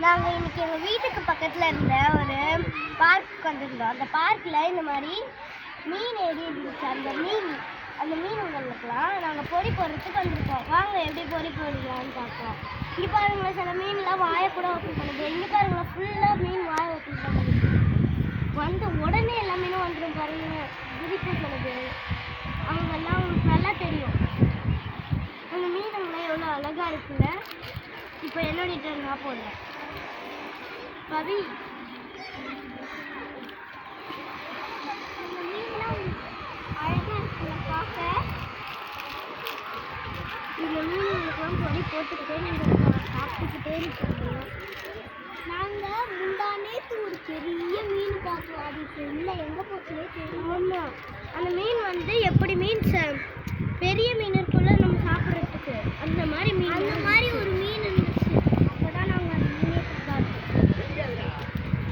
நாங்கள் இன்னைக்கு எங்கள் வீட்டுக்கு பக்கத்தில் இருந்த ஒரு பார்க் வந்திருந்தோம். அந்த பார்க்கில் இந்த மாதிரி மீன் ஏறி இருந்துச்சு. அந்த மீன்களுக்கெல்லாம் நாங்கள் பொறி போடுறதுக்கு வந்திருக்கோம். வாங்க எப்படி பொறி போடுங்களான்னு பார்க்கலாம். இங்கே பாருங்களேன், சில மீன்லாம் வாயை கூட ஓப்பன் பண்ணுது. இங்கே பாருங்களேன், ஃபுல்லாக மீன் வாயை ஓப்பன் பண்ணுது. வந்த உடனே எல்லா மீனும் வந்துடும் பாருங்க. குதிப்பு சொல்லுது. அவங்கெல்லாம் உங்களுக்கு நல்லா தெரியும். அந்த மீனுங்களாம் எவ்வளோ அழகாக இருக்குல்ல. இப்போ என்னோட நான் போடுறேன். பவி, இந்த மீன்லாம் அழகாக இருக்குல்ல பார்க்க. இந்த மீன்களுக்கெல்லாம் பொடி போட்டுக்கிட்டே நீங்கள் சாப்பிட்டுக்கிட்டே இருக்கீங்க. நாங்கள் முந்தானேத்து ஒரு பெரிய மீன் பார்த்தோம். அது இப்போ இல்லை, எங்கே போச்சுனே தெரியும். ஆமாம், அந்த மீன் வந்து எப்படி மீன் பெரிய மீன் இருக்குள்ள நம்ம சாப்பிட்றதுக்கு அந்த மாதிரி மீன், அந்த மாதிரி ஒரு மீன் இருந்துச்சு. அப்போ தான் நாங்கள் அந்த மீனே பார்த்தோம்.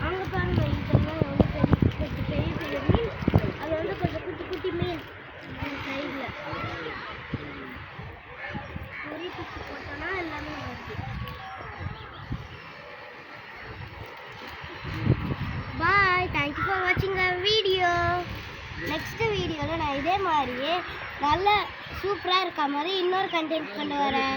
அங்கே பாருங்க, இதெல்லாம் எவ்வளோ பெரிய பெரிய மீன். அது வந்து கொஞ்சம் குட்டி குட்டி மீன் அந்த சைடில் பொறி பிடிச்சி போட்டோன்னா எல்லாமே வருது. பாய், தேங்க்யூ ஃபார் வாட்சிங் அ வீடியோ. நெக்ஸ்ட் வீடியோவில் நான் இதே மாதிரியே நல்ல சூப்பராக இருக்க மாதிரி இன்னொரு கண்டென்ட் கொண்டு வரேன்.